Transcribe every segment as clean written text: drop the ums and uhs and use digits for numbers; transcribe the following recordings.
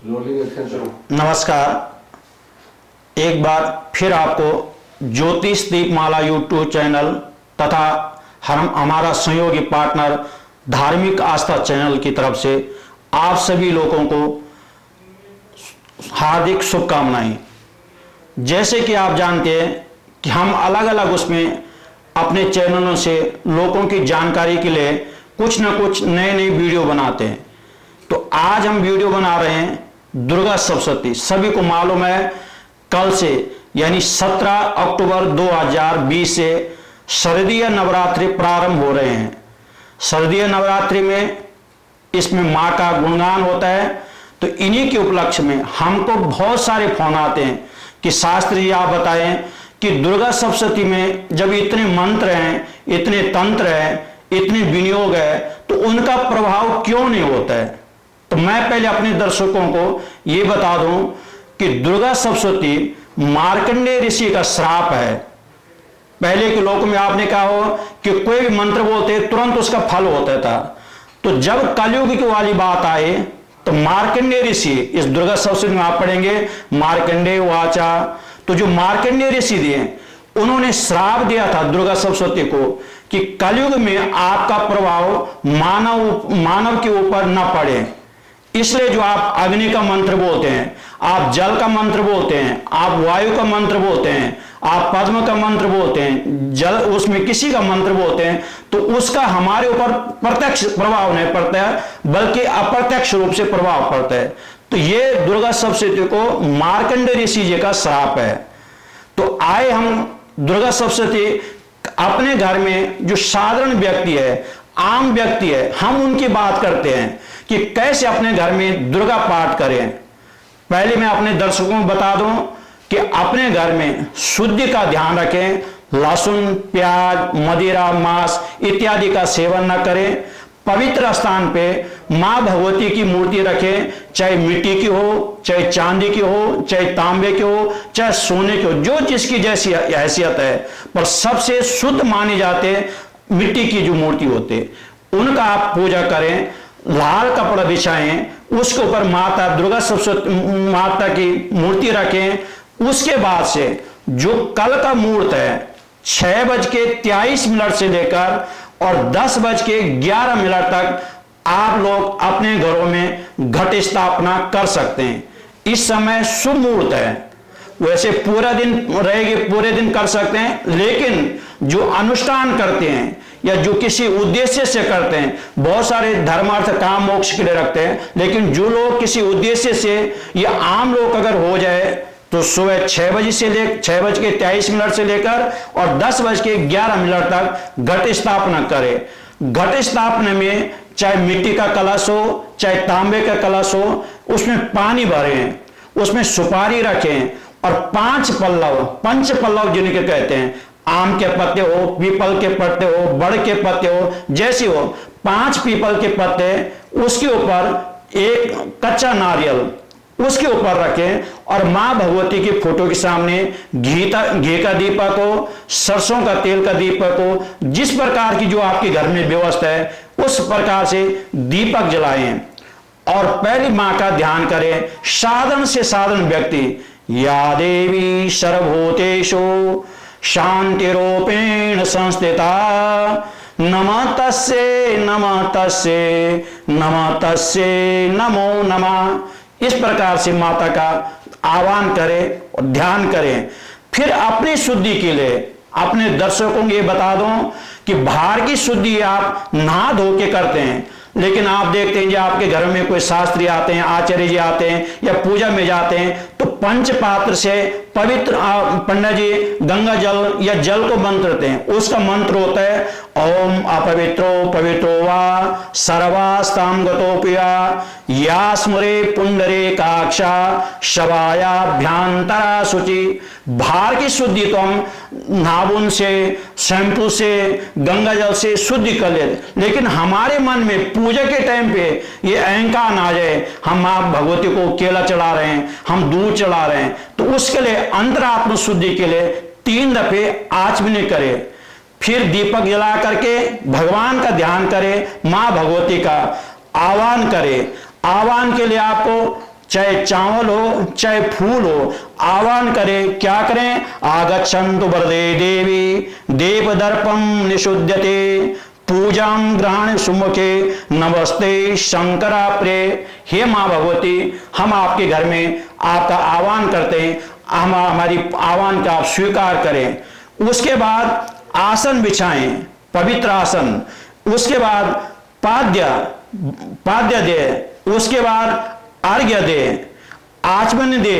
नमस्कार। एक बार फिर आपको ज्योतिष दीपमाला यूट्यूब चैनल तथा हमारा सहयोगी पार्टनर धार्मिक आस्था चैनल की तरफ से आप सभी लोगों को हार्दिक शुभकामनाएं। जैसे कि आप जानते हैं कि हम अलग अलग उसमें अपने चैनलों से लोगों की जानकारी के लिए कुछ ना कुछ नए नए वीडियो बनाते हैं। तो आज हम वीडियो बना रहे हैं दुर्गा सप्तशती। सभी को मालूम है कल से यानी 17 अक्टूबर 2020 से शारदीय नवरात्रि प्रारंभ हो रहे हैं। शारदीय नवरात्रि में इसमें मां का गुणगान होता है। तो इन्हीं के उपलक्ष्य में हमको बहुत सारे फोन आते हैं कि शास्त्री जी आप बताएं कि दुर्गा सप्तशती में जब इतने मंत्र हैं, इतने तंत्र हैं, इतने विनियोग है, तो उनका प्रभाव क्यों नहीं होता है। तो मैं पहले अपने दर्शकों को यह बता दूं कि दुर्गा सप्तशती मार्कंडेय ऋषि का श्राप है। पहले के लोक में आपने कहा हो कि कोई भी मंत्र बोलते तुरंत उसका फल होता था। तो जब कलयुग की वाली बात आए तो मार्कंडेय ऋषि, इस दुर्गा सप्तशती में आप पढ़ेंगे मार्कंडेय वाचा। तो जो मार्कंडेय ऋषि दिए उन्होंने श्राप दिया था दुर्गा सप्तशती को कि कलयुग में आपका प्रभाव मानव के ऊपर न पड़े। इसलिए जो आप अग्नि का मंत्र बोलते हैं, आप जल का मंत्र बोलते हैं, आप वायु का मंत्र बोलते हैं, आप पद्म का मंत्र बोलते हैं, जल उसमें किसी का मंत्र बोलते हैं, तो उसका हमारे ऊपर प्रत्यक्ष प्रभाव नहीं पड़ता है बल्कि अप्रत्यक्ष रूप से प्रभाव पड़ता है। तो ये दुर्गा सप्तशती को मार्कंडेय ऋषि जी का श्राप है। तो आए हम दुर्गा सप्तशती अपने घर में जो साधारण व्यक्ति है, आम व्यक्ति है, हम उनकी बात करते हैं कि कैसे अपने घर में दुर्गा पाठ करें। पहले मैं अपने दर्शकों को बता दूं कि अपने घर में शुद्धि का ध्यान रखें। लहसुन, प्याज, मदिरा, मांस इत्यादि का सेवन न करें। पवित्र स्थान पे मां भगवती की मूर्ति रखें, चाहे मिट्टी की हो, चाहे चांदी की हो, चाहे तांबे की हो, चाहे सोने की हो, जो जिसकी जैसी हैसियत है, पर सबसे शुद्ध माने जाते मिट्टी की जो मूर्ति होते उनका आप पूजा करें। लाल कपड़ा बिछाएं, उसके ऊपर माता दुर्गा सप्तशती माता की मूर्ति रखें। उसके बाद से जो कल का मुहूर्त है 6:23 से लेकर और 10:11 तक आप लोग अपने घरों में घट स्थापना कर सकते हैं। इस समय शुभ मुहूर्त है। वैसे पूरा दिन रहेगी, पूरे दिन कर सकते हैं, लेकिन जो अनुष्ठान करते हैं या जो किसी उद्देश्य से करते हैं, बहुत सारे धर्मार्थ काम मोक्ष के लिए रखते हैं, लेकिन जो लोग किसी उद्देश्य से या आम लोग अगर हो जाए तो सुबह 6:23 से लेकर और 10:11 तक घट स्थापना करें। घट स्थापना में चाहे मिट्टी का कलश हो, चाहे तांबे का कलश हो, उसमें पानी भरें, उसमें सुपारी रखें और 5 पल्लव, पंच पल्लव जिनके कहते हैं, आम के पत्ते हो, पीपल के पत्ते हो, बड़ के पत्ते हो, जैसे हो 5 पीपल के पत्ते, उसके ऊपर एक कच्चा नारियल उसके ऊपर रखें और मां भगवती की फोटो के सामने घी का दीपक हो, सरसों का तेल का दीपक हो, जिस प्रकार की जो आपके घर में व्यवस्था है उस प्रकार से दीपक जलाएं और पहली मां का ध्यान करें। साधन से साधन व्यक्ति या देवी सर्वभूतेषु शांतिरूपेण संस्थिता नमः तस्यै नमः तस्यै नमः तस्यै नमो नमः। इस प्रकार से माता का आह्वान करें और ध्यान करें। फिर अपनी शुद्धि के लिए अपने दर्शकों को ये बता दूं कि बाहर की शुद्धि आप नहा धो के करते हैं, लेकिन आप देखते हैं कि आपके घर में कोई शास्त्री आते हैं, आचार्य जी आते हैं या पूजा में जाते हैं तो पंचपात्र से पवित्र पंडित जी गंगा जल या जल को मंत्रते हैं। उसका मंत्र होता है ओम अपवित्रो पवित्रो वा सर्वास्ताम गतोपिया या स्मरे पुंडरे काक्षा शवायाभ्यांतरा शुचि। बाहर की शुद्धि तो हम नाबुन से, शैम्पू से, गंगा जल से शुद्धि कर लेते, लेकिन हमारे मन में पूजा के टाइम पे ये अहंकार ना आ जाए हम मां भगवती को केला चढ़ा रहे हैं, हम दूध चढ़ा रहे हैं, तो उसके लिए अंतरात्म शुद्धि के लिए 3 दफे आचमनी करें। फिर दीपक जला करके भगवान का ध्यान करें, मां भगवती का आह्वान करें। आह्वान के लिए आपको चाहे चावल हो चाहे फूल हो, आह्वान करें, क्या करें? आगच्छन्तु वरदे देवी देव दर्पम निषुध्यते पूजां ग्रहण सुमुखे नमस्ते शंकरा प्रिय। हे मां भगवती, हम आपके घर में आपका आह्वान करते हैं, हम हमारी आह्वान का आप स्वीकार करें। उसके बाद आसन बिछाएं, पवित्र आसन। उसके बाद पाद्य दे, उसके बाद अर्घ्य दे, आचमन दे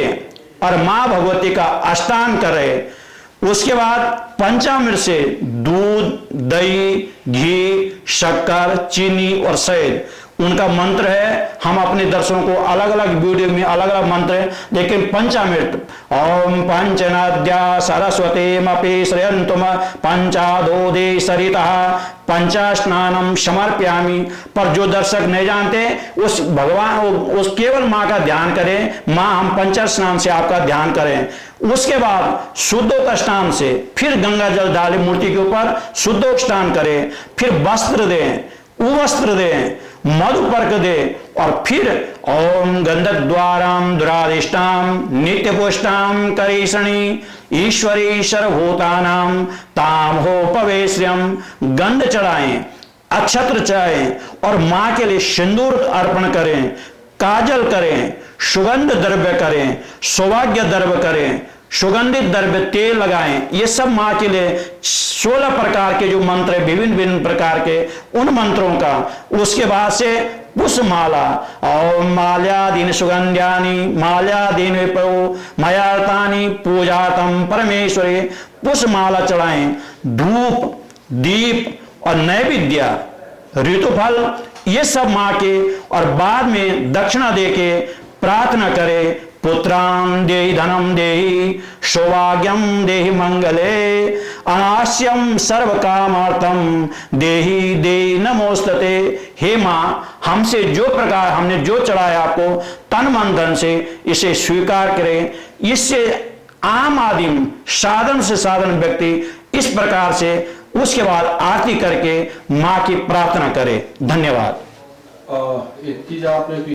और मां भगवती का अष्टांग करें। उसके बाद पंचामृत से दूध, दही, घी, शक्कर, चीनी और शहद, उनका मंत्र है। हम अपने दर्शकों को अलग अलग वीडियो में अलग अलग मंत्र है, लेकिन पंचामृत ओम पंचनद्या सरस्वतीमपि श्रयन्तुम पंचादोदे सरितः पंचास्नानम समर्पयामि। पर जो दर्शक नहीं जानते, उस भगवान उस केवल मां का ध्यान करें। मां, हम पंचा स्नान से आपका ध्यान करें। उसके बाद शुद्धोक स्नान से फिर गंगा जल डालें मूर्ति के ऊपर, शुद्धोक स्नान करें, फिर वस्त्र दें, उवस्त्र दें, मधुपर्क दे और फिर ओम गंधद्वाराम दुरादिष्टाम नित्यपुष्टाम करीषणी ईश्वरी सर्वभूतानाम ताम हो पवेश्यम। गंध चढ़ाएं, अक्षत्र चढ़ाएं और मां के लिए सिंदूर अर्पण करें, काजल करें, सुगंध द्रव्य करें, सौभाग्य द्रव्य करें, सुगंधित द्रव्य तेल लगाएं। ये सब मां के लिए 16 प्रकार के जो मंत्र है, विभिन्न विभिन्न प्रकार के, उन मंत्रों का। उसके बाद से पुष्पमाला ओम माल्यादीन सुगंध्यानि माल्यादीन विप्रो मयार्तानि पूजातम परमेश्वरे। पुष्पमाला चढ़ाएं, धूप, दीप और नैवेद्य, ऋतुफल, ये सब मां के। और बाद में दक्षिणा देके प्रार्थना करें, पुत्रां देहि धनम देहि सौभाग्यम देहि मंगले अनास्यम सर्व कामार्थम देहि देहि नमोस्तते। हे मां, हमसे जो प्रकार हमने जो चढ़ाया आपको तन मन धन से, इसे स्वीकार करें। इससे आम आदमी, साधन से साधन व्यक्ति इस प्रकार से उसके बाद आरती करके मां की प्रार्थना करे। धन्यवाद। एक चीज आपने